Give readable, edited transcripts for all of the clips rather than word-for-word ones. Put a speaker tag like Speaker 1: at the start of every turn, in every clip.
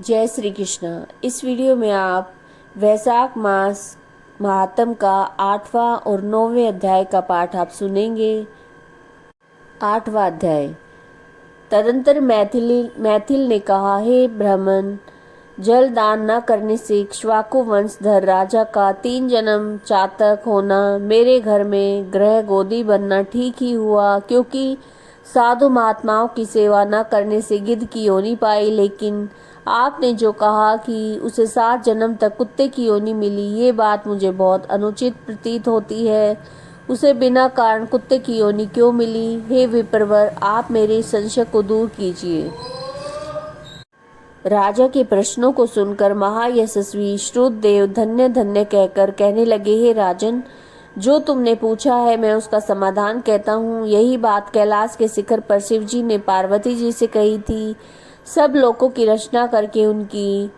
Speaker 1: जय श्री कृष्ण। इस वीडियो में आप वैशाख मास महात्म का 8वां और 9वें अध्याय का पाठ आप सुनेंगे। 8वां अध्याय। तदंतर मैथिल ने कहा, हे ब्राह्मण, जल दान न करने से इक्ष्वाकु वंशधर राजा का 3 जन्म चातक होना, मेरे घर में ग्रह गोदी बनना ठीक ही हुआ, क्योंकि साधु महात्माओं की सेवा न करने से गिद्ध की योनि पाई। लेकिन आपने जो कहा कि उसे 7 जन्म तक कुत्ते की योनि मिली, ये बात मुझे बहुत अनुचित प्रतीत होती है। उसे बिना कारण कुत्ते की योनि क्यों मिली? हे विप्रवर, आप मेरे संशय को दूर कीजिए। राजा के प्रश्नों को सुनकर महायशस्वी श्रुतदेव धन्य धन्य कहकर कहने लगे, हे राजन, जो तुमने पूछा है मैं उसका समाधान कहता हूँ। यही बात कैलाश के शिखर पर शिव जी ने पार्वती जी से कही थी। सब लोगों की रचना करके उनकी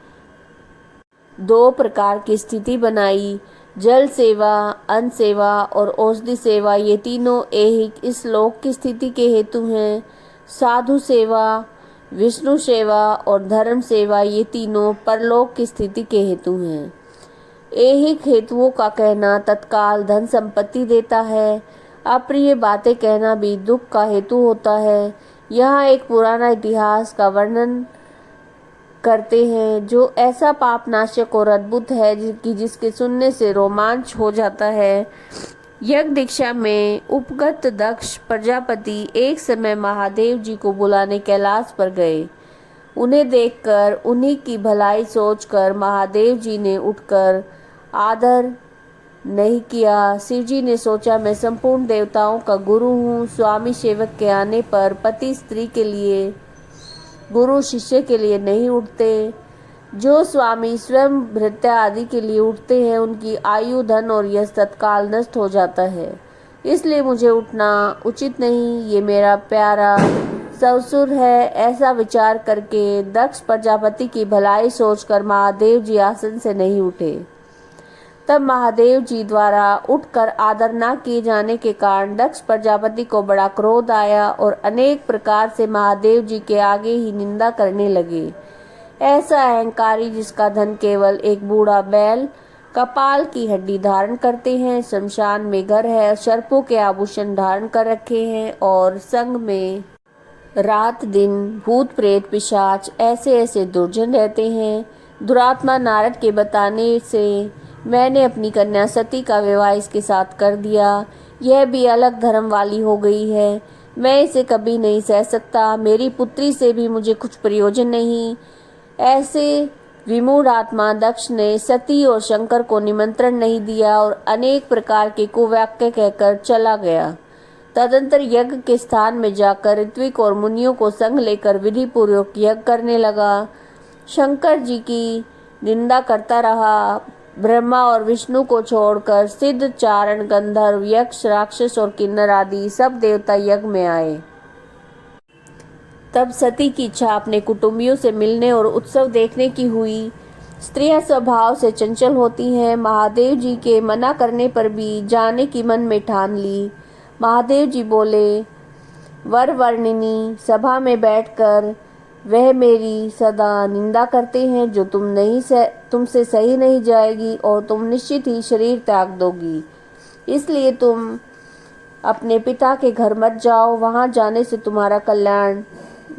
Speaker 1: 2 प्रकार की स्थिति बनाई, जल सेवा, अन्न सेवा और औषधि सेवा। ये तीनों ऐहिक इस लोक की स्थिति के हेतु हैं। साधु सेवा, विष्णु सेवा और धर्म सेवा ये तीनों परलोक की स्थिति के हेतु हैं। ऐहिक हेतुओं का कहना तत्काल धन संपत्ति देता है, अप्रिय बातें कहना भी दुख का हेतु होता है। यहाँ एक पुराना इतिहास का वर्णन करते हैं जो ऐसा पापनाशक और अद्भुत है जिसके सुनने से रोमांच हो जाता है। यज्ञ दीक्षा में उपगत दक्ष प्रजापति एक समय महादेव जी को बुलाने कैलाश पर गए। उन्हें देखकर, उन्हीं की भलाई सोचकर महादेव जी ने उठकर आदर नहीं किया। शिव जी ने सोचा, मैं संपूर्ण देवताओं का गुरु हूँ। स्वामी सेवक के आने पर पति स्त्री के लिए, गुरु शिष्य के लिए नहीं उठते। जो स्वामी स्वयं भृत्या आदि के लिए उठते हैं उनकी आयु, धन और यश तत्काल नष्ट हो जाता है। इसलिए मुझे उठना उचित नहीं। ये मेरा प्यारा ससुर है। ऐसा विचार करके दक्ष प्रजापति की भलाई सोचकर महादेव जी आसन से नहीं उठे। तब महादेव जी द्वारा उठकर आदर न किए जाने के कारण दक्ष प्रजापति को बड़ा क्रोध आया और अनेक प्रकार से महादेव जी के आगे ही निंदा करने लगे। ऐसा अहंकारी जिसका धन केवल एक बूढ़ा बैल कपाल की हड्डी धारण करते हैं, शमशान में घर है, सर्पों के आभूषण धारण कर रखे हैं और संग में रात दिन भूत प्रेत पिशाच ऐसे ऐसे दुर्जन रहते हैं। दुरात्मा नारद के बताने से मैंने अपनी कन्या सती का विवाह इसके साथ कर दिया। यह भी अलग धर्म वाली हो गई है। मैं इसे कभी नहीं सह सकता। मेरी पुत्री से भी मुझे कुछ प्रयोजन नहीं। ऐसे विमूढ़ आत्मा दक्ष ने सती और शंकर को निमंत्रण नहीं दिया और अनेक प्रकार के कुवाक्य कहकर चला गया। तदंतर यज्ञ के स्थान में जाकर ऋत्विक और मुनियों को संग लेकर विधि पूर्वक यज्ञ करने लगा। शंकर जी की निंदा करता रहा। ब्रह्मा और विष्णु को छोड़कर सिद्ध, चारण, गंधर्व, यक्ष, राक्षस और किन्नर आदि सब देवता यज्ञ में आए। तब सती की इच्छा अपने कुटुंबियों से मिलने और उत्सव देखने की हुई। स्त्रियां स्वभाव से चंचल होती हैं। महादेव जी के मना करने पर भी जाने की मन में ठान ली। महादेव जी बोले, वर वर्णिनी सभा में बैठकर वह मेरी सदा निंदा करते हैं जो तुमसे सही नहीं जाएगी और तुम निश्चित ही शरीर त्याग दोगी। इसलिए तुम अपने पिता के घर मत जाओ, वहां जाने से तुम्हारा कल्याण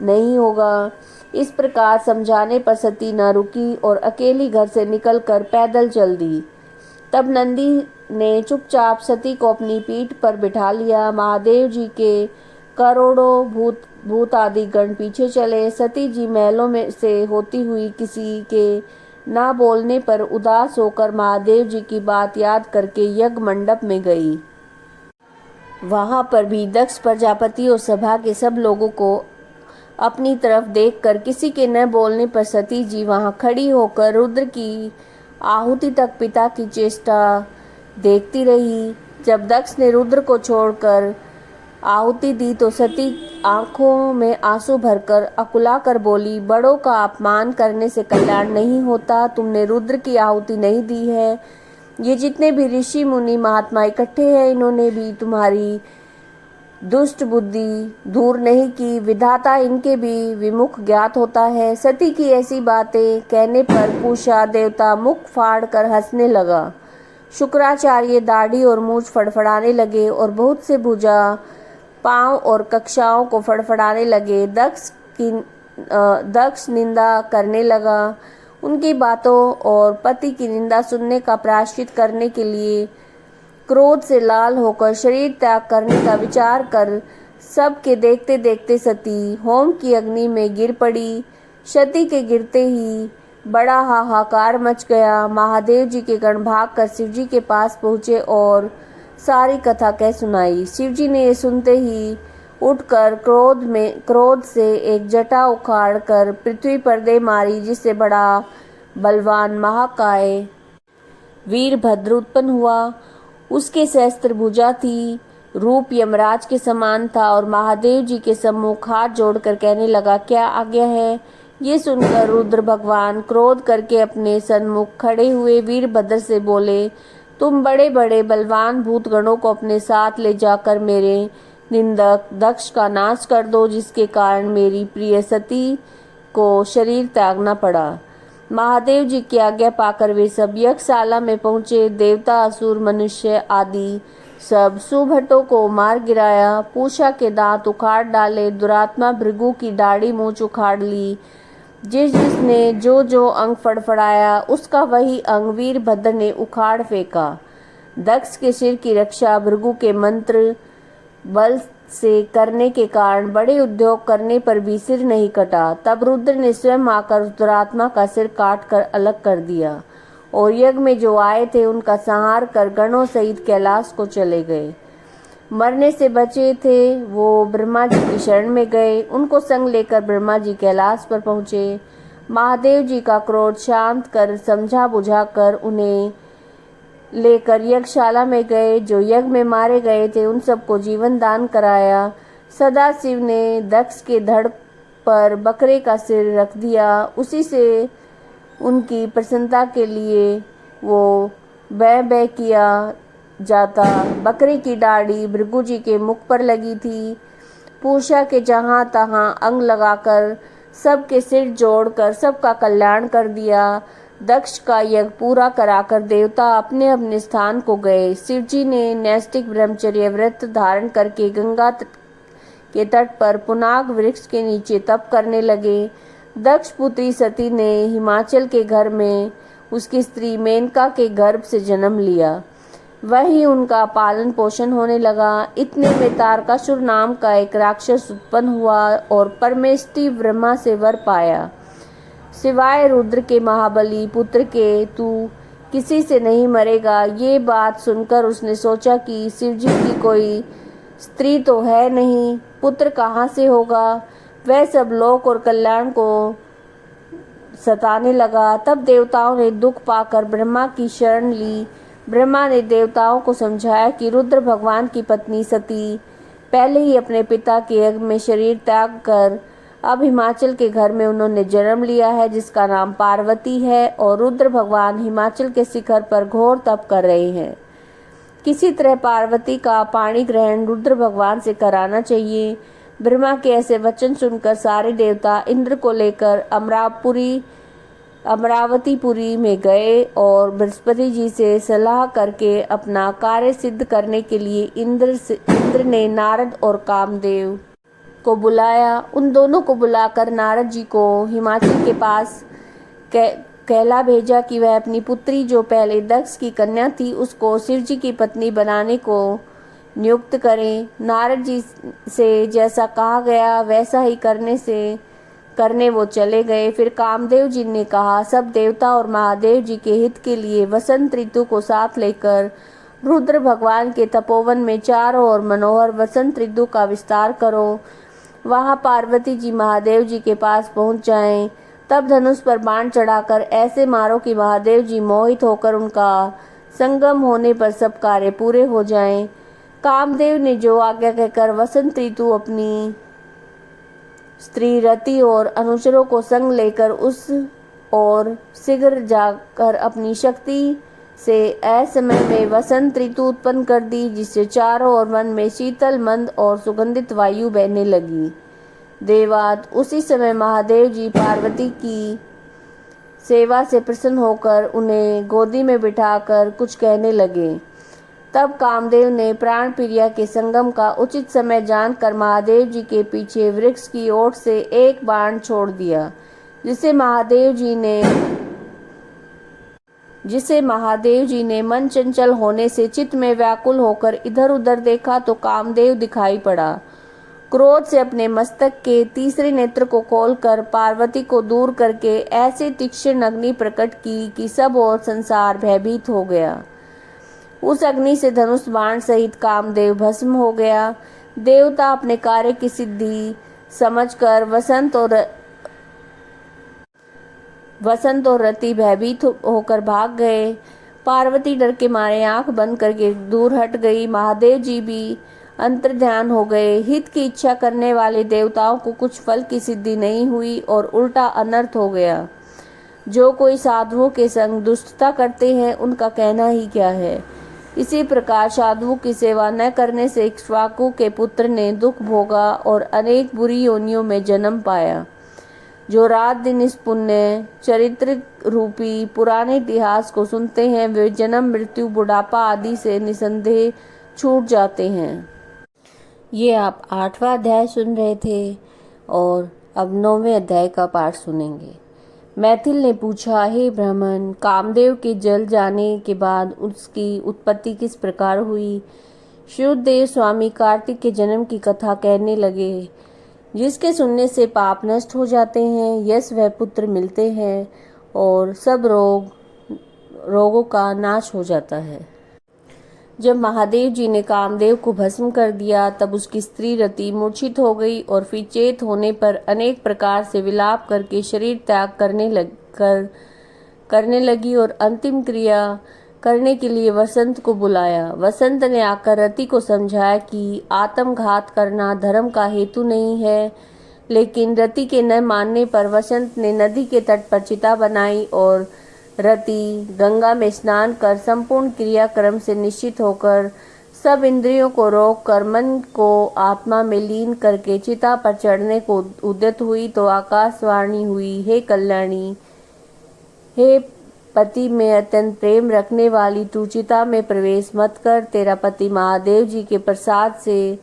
Speaker 1: नहीं होगा। इस प्रकार समझाने पर सती न रुकी और अकेली घर से निकलकर पैदल चल दी। तब नंदी ने चुपचाप सती को अपनी पीठ पर बिठा लिया। महादेव जी के करोड़ों भूत आदि गण पीछे चले। सती जी महलों में से होती हुई किसी के ना बोलने पर उदास होकर महादेव जी की बात याद करके यज्ञ मंडप में गई। वहां पर भी दक्ष प्रजापति और सभा के सब लोगों को अपनी तरफ देखकर किसी के न बोलने पर सती जी वहां खड़ी होकर रुद्र की आहुति तक पिता की चेष्टा देखती रही। जब दक्ष ने रुद्र को छोड़कर आहुति दी तो सती आंखों में आंसू भरकर अकुला कर बोली, बड़ों का अपमान करने से कल्याण नहीं होता। तुमने रुद्र की आहुति नहीं दी है। ये जितने भी ऋषि मुनि महात्मा इकट्ठे हैं, इन्होंने भी तुम्हारी दुष्ट बुद्धि दूर नहीं की, विधाता इनके भी विमुख ज्ञात होता है। सती की ऐसी बातें कहने पर पूषा देवता मुख फाड़ कर हंसने लगा। शुक्राचार्य दाढ़ी और मूछ फड़फड़ाने लगे और बहुत से भुजा, पांव और कक्षाओं को फड़फड़ाने लगे। दक्ष निंदा करने लगा। उनकी बातों और पति की निंदा सुनने का प्रायश्चित करने के लिए क्रोध से लाल होकर शरीर त्याग करने का विचार कर सबके देखते देखते सती होम की अग्नि में गिर पड़ी। सती के गिरते ही बड़ा हाहाकार मच गया। महादेव जी के गण भागकर शिव जी के पास पहुँचे और सारी कथा कह सुनाई। शिव जी ने ये सुनते ही उठकर क्रोध से एक जटा उखाड़ कर पृथ्वी पर दे मारी, जिससे बड़ा बलवान महाकाय वीरभद्र उत्पन्न हुआ। उसके सहस्त्र भुजा थी, रूप यमराज के समान था और महादेव जी के सम्मुख हाथ जोड़कर कहने लगा, क्या आज्ञा है। ये सुनकर रुद्र भगवान क्रोध करके अपने सन्मुख खड़े हुए वीरभद्र से बोले, तुम बड़े बड़े बलवान भूतगणों को अपने साथ ले जाकर मेरे निंदक दक्ष का नाश कर दो, जिसके कारण मेरी प्रिय सती को शरीर त्यागना पड़ा। महादेव जी की आज्ञा पाकर वे सब यज्ञशाला में पहुंचे। देवता, असुर, मनुष्य आदि सब सुभटों को मार गिराया। पूषा के दांत उखाड़ डाले। दुरात्मा भृगु की दाढ़ी मूछ उखाड़ ली। जिसने जो जो अंग फड़फड़ाया, उसका वही अंग वीरभद्र ने उखाड़ फेंका। दक्ष के सिर की रक्षा भृगु के मंत्र बल से करने के कारण बड़े उद्योग करने पर भी सिर नहीं कटा। तब रुद्र ने स्वयं आकर उस दुरात्मा का सिर काट कर अलग कर दिया और यज्ञ में जो आए थे उनका संहार कर गणों सहित कैलाश को चले गए। मरने से बचे थे वो ब्रह्मा जी की शरण में गए। उनको संग लेकर ब्रह्मा जी कैलाश पर पहुँचे। महादेव जी का क्रोध शांत कर समझा बुझा कर उन्हें लेकर यज्ञशाला में गए। जो यज्ञ में मारे गए थे उन सबको जीवन दान कराया। सदाशिव ने दक्ष के धड़ पर बकरे का सिर रख दिया। उसी से उनकी प्रसन्नता के लिए वो बै किया जाता। बकरे की दाढ़ी भृगु जी के मुख पर लगी थी। पूषा के जहाँ तहाँ अंग लगाकर सबके सिर जोड़कर सबका कल्याण कर दिया। दक्ष का यज्ञ पूरा कराकर देवता अपने अपने स्थान को गए। शिवजी ने नैष्ठिक ब्रह्मचर्य व्रत धारण करके गंगा के तट पर पुनाग वृक्ष के नीचे तप करने लगे। दक्ष पुत्री सती ने हिमाचल के घर में उसकी स्त्री मेनका के गर्भ से जन्म लिया। वही उनका पालन पोषण होने लगा। इतने में तारकासुर नाम का एक राक्षस उत्पन्न हुआ और परमेष्टि ब्रह्मा से वर पाया। सिवाय रुद्र के महाबली पुत्र के तू किसी से नहीं मरेगा। ये बात सुनकर उसने सोचा कि शिवजी की कोई स्त्री तो है नहीं, पुत्र कहाँ से होगा। वह सब लोक और कल्याण को सताने लगा। तब देवताओं ने दुख पाकर ब्रह्मा की शरण ली। ब्रह्मा ने देवताओं को समझाया कि रुद्र भगवान की पत्नी सती पहले ही अपने पिता के यज्ञ में शरीर त्याग कर अब हिमाचल के घर में उन्होंने जन्म लिया है, जिसका नाम पार्वती है, और रुद्र भगवान हिमाचल के शिखर पर घोर तप कर रहे हैं। किसी तरह पार्वती का पाणी ग्रहण रुद्र भगवान से कराना चाहिए। ब्रह्मा के ऐसे वचन सुनकर सारे देवता इंद्र को लेकर अमरावतीपुरी में गए और बृहस्पति जी से सलाह करके अपना कार्य सिद्ध करने के लिए इंद्र ने नारद और कामदेव को बुलाया। उन दोनों को बुलाकर नारद जी को हिमाचल के पास कहला भेजा कि वह अपनी पुत्री जो पहले दक्ष की कन्या थी उसको शिव जी की पत्नी बनाने को नियुक्त करें। नारद जी से जैसा कहा गया वैसा ही करने वो चले गए। फिर कामदेव जी ने कहा, सब देवता और महादेव जी के हित के लिए वसंत ऋतु को साथ लेकर रुद्र भगवान के तपोवन में चारों ओर मनोहर वसंत ऋतु का विस्तार करो। वहाँ पार्वती जी महादेव जी के पास पहुँच जाएं। तब धनुष पर बाण चढ़ाकर ऐसे मारो कि महादेव जी मोहित होकर उनका संगम होने पर सब कार्य पूरे हो जाएं। कामदेव ने जो आज्ञा कहकर वसंत ऋतु अपनी स्त्री रति और अनुचरों को संग लेकर उस और शीघ्र जाकर अपनी शक्ति से असमय में वसंत ऋतु उत्पन्न कर दी, जिससे चारों ओर मन में शीतल मंद और सुगंधित वायु बहने लगी। देवात उसी समय महादेव जी पार्वती की सेवा से प्रसन्न होकर उन्हें गोदी में बिठाकर कुछ कहने लगे। तब कामदेव ने प्राण प्रिया के संगम का उचित समय जानकर महादेव जी के पीछे वृक्ष की ओर से एक बाण छोड़ दिया, जिसे महादेव जी ने मन चंचल होने से चित्त में व्याकुल होकर इधर उधर देखा तो कामदेव दिखाई पड़ा। क्रोध से अपने मस्तक के तीसरे नेत्र को खोलकर पार्वती को दूर करके ऐसे तीक्ष्ण अग्नि प्रकट की कि सब और संसार भयभीत हो गया। उस अग्नि से धनुष बाण सहित कामदेव भस्म हो गया। देवता अपने कार्य की सिद्धि समझकर वसंत और रति भयभीत होकर भाग गए। पार्वती डर के मारे आंख बंद करके दूर हट गई। महादेव जी भी अंतर्ध्यान हो गए। हित की इच्छा करने वाले देवताओं को कुछ फल की सिद्धि नहीं हुई और उल्टा अनर्थ हो गया। जो कोई साधुओं के संग दुष्टता करते हैं, उनका कहना ही क्या है। इसी प्रकार साधुओं की सेवा न करने से इक्ष्वाकु के पुत्र ने दुख भोगा और अनेक बुरी योनियों में जन्म पाया। जो रात दिन इस पुण्य चरित्र रूपी पुराने इतिहास को सुनते हैं, वे जन्म मृत्यु बुढ़ापा आदि से निसंदेह छूट जाते हैं। ये आप 8वां अध्याय सुन रहे थे और अब 9वें अध्याय का पाठ सुनेंगे। मैथिल ने पूछा, हे ब्राह्मण, कामदेव के जल जाने के बाद उसकी उत्पत्ति किस प्रकार हुई। शुद्धदेव स्वामी कार्तिक के जन्म की कथा कहने लगे, जिसके सुनने से पाप नष्ट हो जाते हैं, यश व पुत्र मिलते हैं और सब रोगों का नाश हो जाता है। जब महादेव जी ने कामदेव को भस्म कर दिया, तब उसकी स्त्री रति मूर्छित हो गई और फिर चेत होने पर अनेक प्रकार से विलाप करके शरीर त्याग करने लगी और अंतिम क्रिया करने के लिए वसंत को बुलाया। वसंत ने आकर रति को समझाया कि आत्मघात करना धर्म का हेतु नहीं है, लेकिन रति के न मानने पर वसंत ने नदी के तट पर चिता बनाई और रति गंगा में स्नान कर संपूर्ण क्रियाक्रम से निश्चित होकर सब इंद्रियों को रोक कर मन को आत्मा में लीन करके चिता पर चढ़ने को उद्यत हुई तो आकाशवाणी हुई, हे कल्याणी, हे पति में अत्यंत प्रेम रखने वाली, तू चिता में प्रवेश मत कर। तेरा पति महादेव जी के प्रसाद से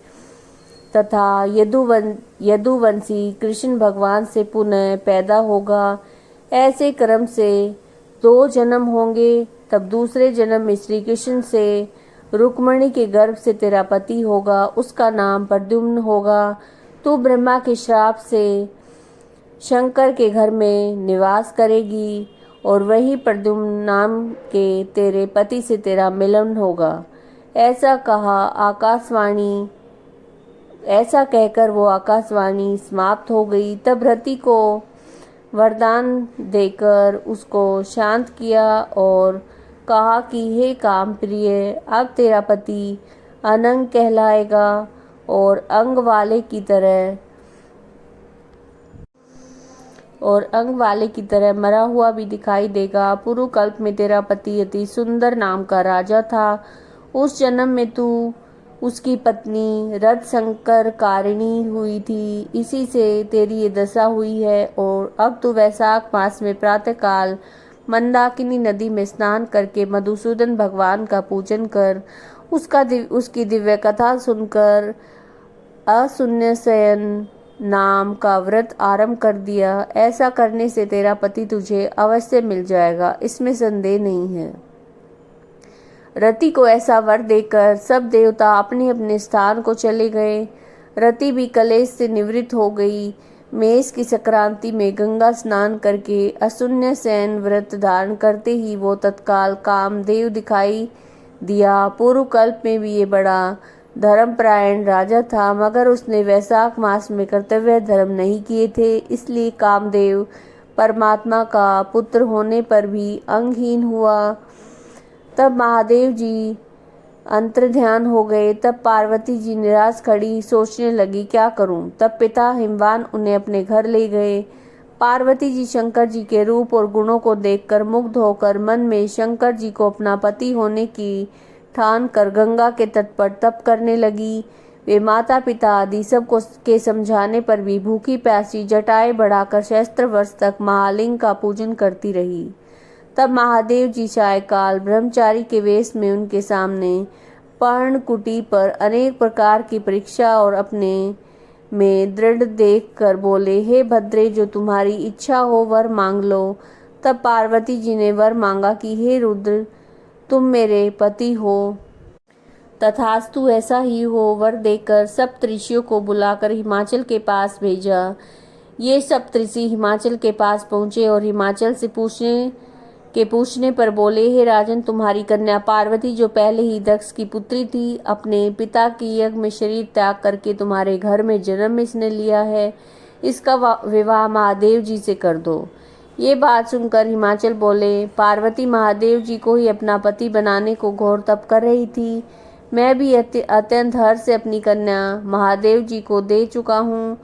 Speaker 1: तथा यदुवंशी कृष्ण भगवान से पुनः पैदा होगा। ऐसे क्रम से 2 जन्म होंगे, तब दूसरे जन्म में श्री कृष्ण से रुक्मणी के गर्भ से तेरा पति होगा, उसका नाम प्रद्युम्न होगा। तू ब्रह्मा के श्राप से शंकर के घर में निवास करेगी और वही प्रद्युम्न नाम के तेरे पति से तेरा मिलन होगा। ऐसा कहकर वो आकाशवाणी समाप्त हो गई। तब रति को वरदान देकर उसको शांत किया और कहा कि हे काम प्रिय, अब तेरा पति अनंग कहलाएगा और अंग वाले की तरह मरा हुआ भी दिखाई देगा। पूर्व कल्प में तेरा पति अति सुंदर नाम का राजा था। उस जन्म में तू उसकी पत्नी रथ शंकर कारिणी हुई थी, इसी से तेरी ये दशा हुई है। और अब तू वैशाख मास में प्रातःकाल मंदाकिनी नदी में स्नान करके मधुसूदन भगवान का पूजन कर, उसकी दिव्य कथा सुनकर अशून्यशयन नाम का व्रत आरंभ कर दिया। ऐसा करने से तेरा पति तुझे अवश्य मिल जाएगा, इसमें संदेह नहीं है। रति को ऐसा वर देकर सब देवता अपने अपने स्थान को चले गए। रति भी कलेश से निवृत्त हो गई। मेष की संक्रांति में गंगा स्नान करके अशून्य शयन व्रत धारण करते ही वो तत्काल कामदेव दिखाई दिया। पूर्व कल्प में भी ये बड़ा धर्मपरायण राजा था, मगर उसने वैशाख मास में कर्तव्य धर्म नहीं किए थे, इसलिए कामदेव परमात्मा का पुत्र होने पर भी अंगहीन हुआ। तब महादेव जी अंतर्ध्यान हो गए। तब पार्वती जी निराश खड़ी सोचने लगी, क्या करूं। तब पिता हिमवान उन्हें अपने घर ले गए। पार्वती जी शंकर जी के रूप और गुणों को देखकर मुग्ध होकर मन में शंकर जी को अपना पति होने की ठान कर गंगा के तट पर तप करने लगी। वे माता पिता आदि सबको के समझाने पर भी भूखी प्यासी जटाएं बढ़ाकर सहस्त्र वर्ष तक महालिंग का पूजन करती रही। तब महादेव जी सायकाल ब्रह्मचारी के वेश में उनके सामने पर्णकुटी पर अनेक प्रकार की परीक्षा और अपने में दृढ़ देख कर बोले, हे भद्रे, जो तुम्हारी इच्छा हो वर मांग लो। तब पार्वती जी ने वर मांगा कि हे रुद्र, तुम मेरे पति हो। तथास्तु ऐसा ही हो। वर देकर सप्तऋषियों को बुलाकर हिमाचल के पास भेजा। ये सप्तऋषि हिमाचल के पास पहुँचे और हिमाचल से पूछने पर बोले, हे राजन, तुम्हारी कन्या पार्वती जो पहले ही दक्ष की पुत्री थी, अपने पिता की यज्ञ में शरीर त्याग करके तुम्हारे घर में जन्म इसने लिया है। इसका विवाह महादेव जी से कर दो। ये बात सुनकर हिमाचल बोले, पार्वती महादेव जी को ही अपना पति बनाने को घोर तप कर रही थी। मैं भी अत्यंत हर्ष से अपनी कन्या महादेव जी को दे चुका हूँ।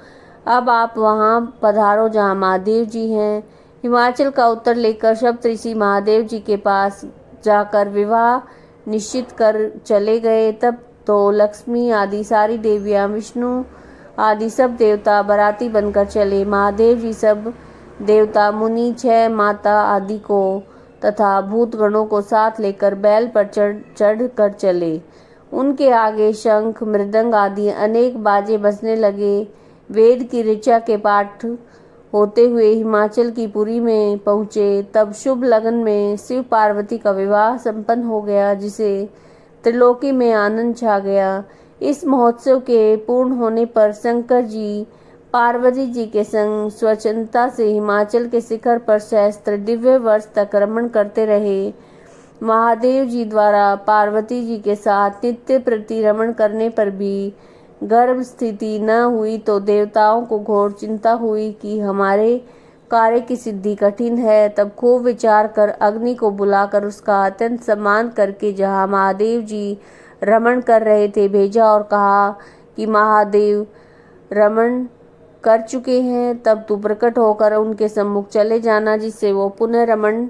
Speaker 1: अब आप वहाँ पधारो जहाँ महादेव जी हैं। हिमाचल का उत्तर लेकर सप्तऋषि महादेव जी के पास जाकर विवाह निश्चित कर चले गए। तब तो लक्ष्मी आदि सारी देवियां, विष्णु आदि सब देवता बाराती बनकर चले। महादेव जी सब देवता, मुनि, 6 माता आदि को तथा भूतगणों को साथ लेकर बैल पर चढ़ कर चले। उनके आगे शंख, मृदंग आदि अनेक बाजे बजने लगे। वेद की ऋचा के पाठ होते हुए हिमाचल की पुरी में पहुँचे। तब शुभ लगन में शिव पार्वती का विवाह संपन्न हो गया, जिसे त्रिलोकी में आनंद छा गया। इस महोत्सव के पूर्ण होने पर शंकर जी पार्वती जी के संग स्वच्छंदता से हिमाचल के शिखर पर सहस्त्र दिव्य वर्ष तक रमण करते रहे। महादेव जी द्वारा पार्वती जी के साथ नित्य प्रति रमण करने पर भी गर्भ स्थिति न हुई तो देवताओं को घोर चिंता हुई कि हमारे कार्य की सिद्धि कठिन है। तब खूब विचार कर अग्नि को बुलाकर उसका अत्यंत सम्मान करके जहाँ महादेव जी रमण कर रहे थे भेजा और कहा कि महादेव रमण कर चुके हैं, तब तू प्रकट होकर उनके सम्मुख चले जाना, जिससे वो पुनः रमण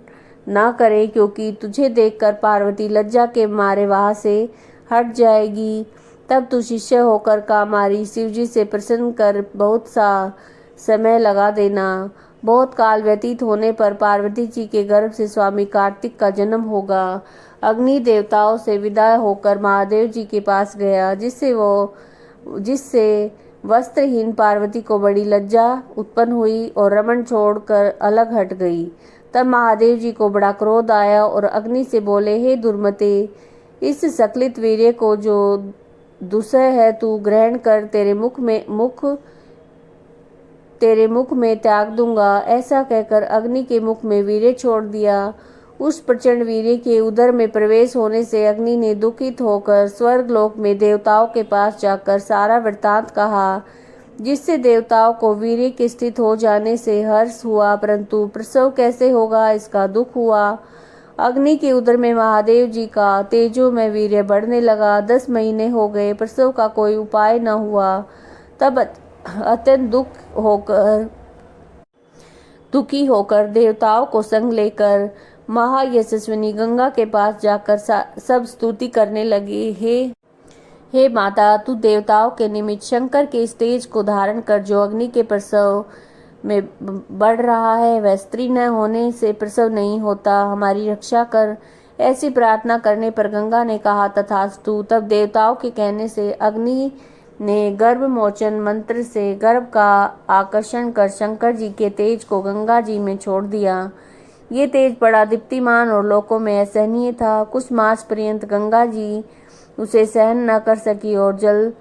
Speaker 1: न करे, क्योंकि तुझे देखकर पार्वती लज्जा के मारे वहां से हट जाएगी। तब तू शिष्य होकर कामारी शिवजी से प्रसन्न कर बहुत सा समय लगा देना। बहुत काल व्यतीत होने पर पार्वती जी के गर्भ से स्वामी कार्तिक का जन्म होगा। अग्नि देवताओं से विदा होकर महादेव जी के पास गया, जिससे वस्त्रहीन पार्वती को बड़ी लज्जा उत्पन्न हुई और रमण छोड़कर अलग हट गई। तब महादेव जी को बड़ा क्रोध आया और अग्नि से बोले, हे दुर्मते, इस सकलित वीर्य को जो दुसह है तू ग्रहण कर, तेरे मुख में त्याग दूंगा। ऐसा कहकर अग्नि के मुख में वीर्य छोड़ दिया। उस प्रचंड वीर्य के उदर में प्रवेश होने से अग्नि ने दुखित होकर स्वर्गलोक में देवताओं के पास जाकर सारा वृत्तांत कहा, जिससे देवताओं को वीर्य के स्थित हो जाने से हर्ष हुआ, परंतु प्रसव कैसे होगा इसका दुख हुआ। अग्नि के उदर में महादेव जी का तेजो में वीर्य बढ़ने लगा। 10 महीने हो गए, प्रसव का कोई उपाय न हुआ। तब अत्यंत दुखी होकर देवताओं को संग लेकर महायशस्विनी गंगा के पास जाकर सब स्तुति करने लगे। हे माता, तू देवताओं के निमित्त शंकर के इस तेज को धारण कर, जो अग्नि के प्रसव में बढ़ रहा है, वह स्त्री न होने से प्रसव नहीं होता, हमारी रक्षा कर। ऐसी प्रार्थना करने पर गंगा ने कहा, तथास्तु। तब देवताओं के कहने से अग्नि ने गर्भ मोचन मंत्र से गर्भ का आकर्षण कर शंकर जी के तेज को गंगा जी में छोड़ दिया। ये तेज बड़ा दीप्तिमान और लोकों में असहनीय था। कुछ मास पर्यंत गंगा जी उसे सहन न कर सकी और जल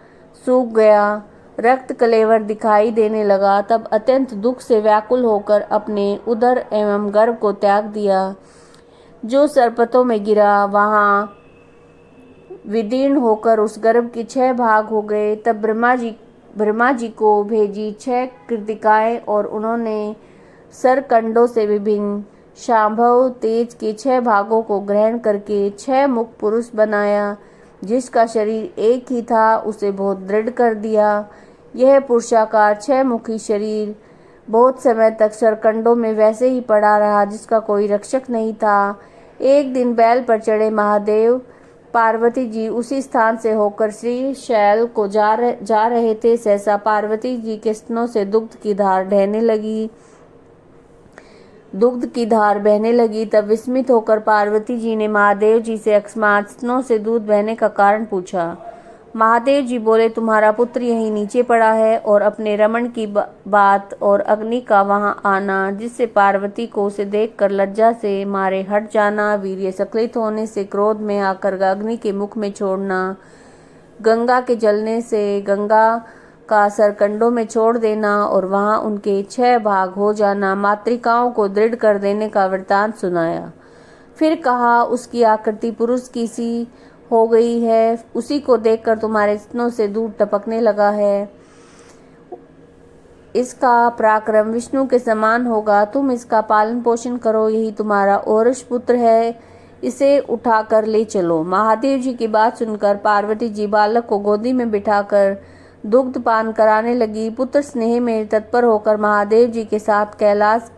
Speaker 1: सूख गया, रक्त कलेवर दिखाई देने लगा। तब अत्यंत दुख से व्याकुल होकर अपने उदर एवं गर्भ को त्याग दिया। जो सर्पतों में गिरा वहां विदीर्ण होकर उस गर्भ के 6 भाग हो गए। तब ब्रह्मा जी को भेजी 6 कृतिकाएं और उन्होंने सरकंडों से विभिन्न शांभव तेज के 6 भागों को ग्रहण करके 6 मुख पुरुष बनाया। जिसका शरीर एक ही था उसे बहुत दृढ़ कर दिया। यह पुरुषाकार 6 मुखी शरीर बहुत समय तक सरकंडों में वैसे ही पड़ा रहा जिसका कोई रक्षक नहीं था। एक दिन बैल पर चढ़े महादेव पार्वती जी उसी स्थान से होकर श्री शैल को जा रहे थे। सहसा पार्वती जी के स्तनों से दुग्ध की धार बहने लगी। तब विस्मित होकर पार्वती जी ने महादेव जी से अकस्मात स्तनों से दूध बहने का कारण पूछा। महादेव जी बोले, तुम्हारा पुत्र यहीं नीचे पड़ा है। और अपने रमण की बात और अग्नि का वहां आना, जिससे पार्वती को उसे देखकर लज्जा से मारे हट जाना, वीर्य सक्लित होने से क्रोध में आकर अग्नि के मुख में छोड़ना, गंगा के जलने से गंगा का सरकंडों में छोड़ देना और वहां उनके 6 भाग हो जाना, मातृकाओं को दृढ़ कर देने का वृतांत सुनाया। फिर कहा, उसकी आकृति पुरुष की सी हो गई है, उसी को देखकर तुम्हारे स्तनों से दूध टपकने लगा है। इसका पराक्रम विष्णु के समान होगा, तुम इसका पालन पोषण करो, यही तुम्हारा औरस पुत्र है, इसे उठाकर ले चलो। महादेव जी की बात सुनकर पार्वती जी बालक को गोदी में बिठाकर दुग्ध पान कराने लगी। पुत्र स्नेह में तत्पर होकर महादेव जी के साथ कैलाश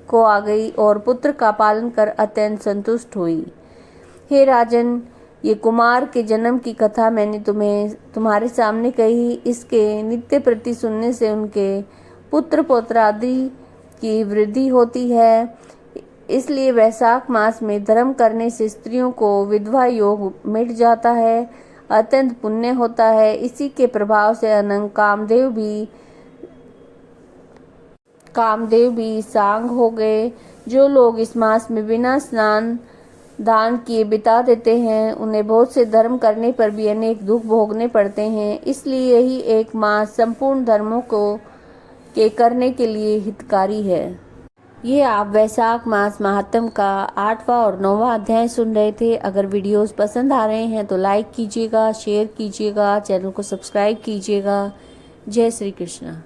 Speaker 1: को आ गई और पुत्र का पालन कर अत्यंत संतुष्ट हुई। हे राजन, ये कुमार के जन्म की कथा मैंने तुम्हारे सामने कही। इसके नित्य प्रति सुनने से उनके पुत्र पौत्र आदि की वृद्धि होती है। इसलिए वैशाख मास में धर्म करने से स्त्रियों को विधवा योग मिट जाता है, अत्यंत पुण्य होता है। इसी के प्रभाव से अनंग कामदेव भी सांग हो गए। जो लोग इस मास में बिना स्नान दान किए बिता देते हैं, उन्हें बहुत से धर्म करने पर भी अनेक दुख भोगने पड़ते हैं। इसलिए यही एक मास संपूर्ण धर्मों के करने के लिए हितकारी है। ये आप वैशाख मास महात्म का 8वां और 9वां अध्याय सुन रहे थे। अगर वीडियोस पसंद आ रहे हैं तो लाइक कीजिएगा, शेयर कीजिएगा, चैनल को सब्सक्राइब कीजिएगा। जय श्री कृष्ण।